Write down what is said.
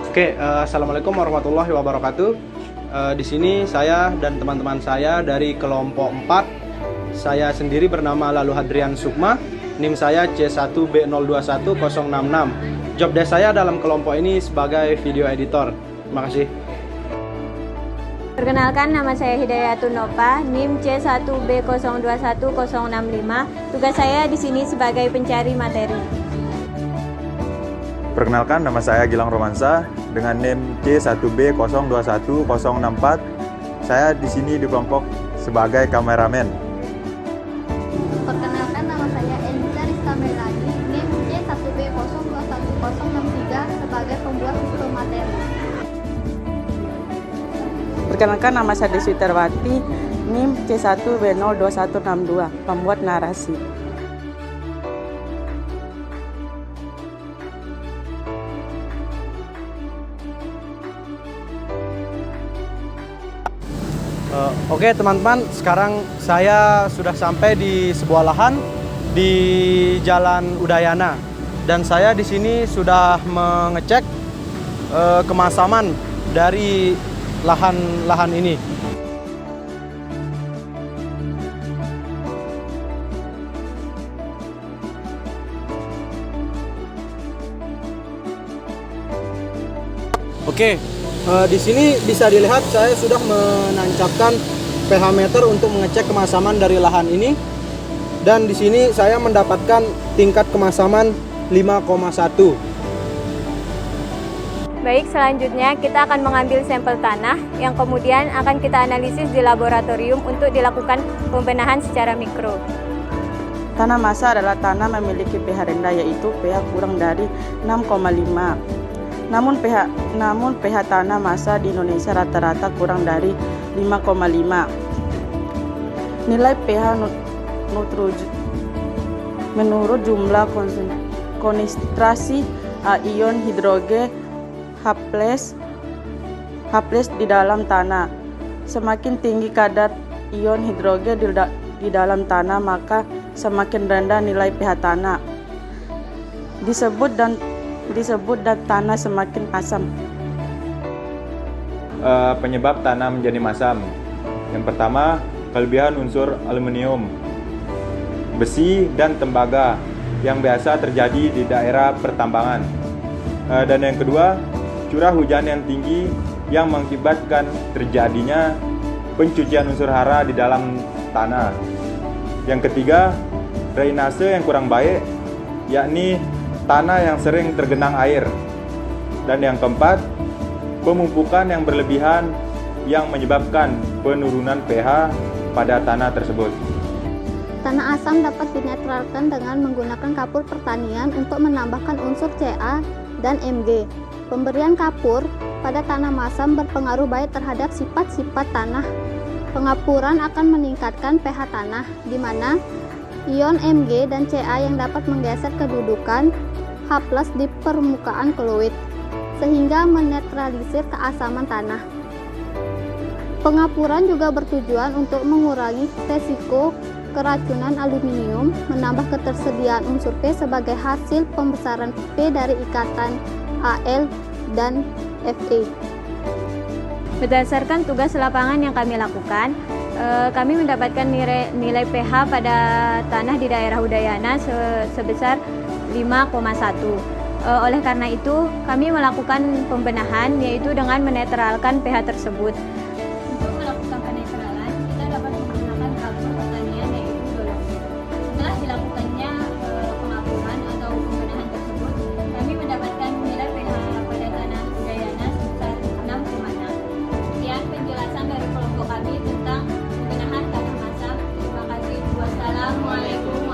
Assalamualaikum warahmatullahi wabarakatuh. Di sini saya dan teman-teman saya dari kelompok 4. Saya sendiri bernama Lalu Hadrian Sukma. NIM saya C1B021066. Job desk saya dalam kelompok ini sebagai video editor. Terima kasih. Perkenalkan, nama saya Hidayatun Nova, NIM C1B021065. Tugas saya di sini sebagai pencari materi. Perkenalkan, nama saya Gilang Romansa dengan NIM C1B021064. Saya di sini di kelompok sebagai kameramen. Perkenalkan, nama saya Elisa Rizka Melani, NIM C1B021063 sebagai pembuat video materi. Perkenalkan, nama saya Desi Terwati, NIM C1B02162, pembuat narasi. Oke teman-teman, sekarang saya sudah sampai di sebuah lahan di Jalan Udayana dan saya di sini sudah mengecek kemasaman dari lahan ini. Oke, di sini bisa dilihat saya sudah menancapkan pH meter untuk mengecek kemasaman dari lahan ini. Dan di sini saya mendapatkan tingkat kemasaman 5,1. Baik, selanjutnya kita akan mengambil sampel tanah yang kemudian akan kita analisis di laboratorium untuk dilakukan pembenahan secara mikro. Tanah massa adalah tanah memiliki pH rendah, yaitu pH kurang dari 6,5. Namun pH tanah massa di Indonesia rata-rata kurang dari 5,5. Nilai pH menurut jumlah konsentrasi ion hidrogen H+ di dalam tanah. Semakin tinggi kadar ion hidrogen di dalam tanah, maka semakin rendah nilai pH tanah. Disebut dan tanah semakin asam. Penyebab tanah menjadi masam. Yang pertama, kelebihan unsur aluminium, besi, dan tembaga yang biasa terjadi di daerah pertambangan. Dan yang kedua, curah hujan yang tinggi yang mengakibatkan terjadinya pencucian unsur hara di dalam tanah. Yang ketiga, drainase yang kurang baik, yakni tanah yang sering tergenang air. Dan yang keempat, pemumpukan yang berlebihan yang menyebabkan penurunan pH pada tanah tersebut. Tanah asam dapat dinetralkan dengan menggunakan kapur pertanian untuk menambahkan unsur Ca dan Mg. Pemberian kapur pada tanah masam berpengaruh baik terhadap sifat-sifat tanah. Pengapuran akan meningkatkan pH tanah, di mana ion Mg dan Ca yang dapat menggeser kedudukan H+ di permukaan fluid, sehingga menetralisir keasaman tanah. Pengapuran juga bertujuan untuk mengurangi resiko keracunan aluminium, menambah ketersediaan unsur P sebagai hasil pembesaran P dari ikatan Al dan Fe. Berdasarkan tugas lapangan yang kami lakukan, kami mendapatkan nilai pH pada tanah di daerah Udayana sebesar 5,1. Oleh karena itu, kami melakukan pembenahan, yaitu dengan menetralkan pH tersebut. Untuk melakukan penetralan, kita dapat menggunakan kapur pertanian, yaitu dolomit. Setelah dilakukannya pengapuran atau pembenahan tersebut, kami mendapatkan nilai pH pada tanah Udayana sebesar 6,6. Sekian penjelasan dari kelompok kami tentang pembenahan tanah masam. Terima kasih. Wassalamualaikum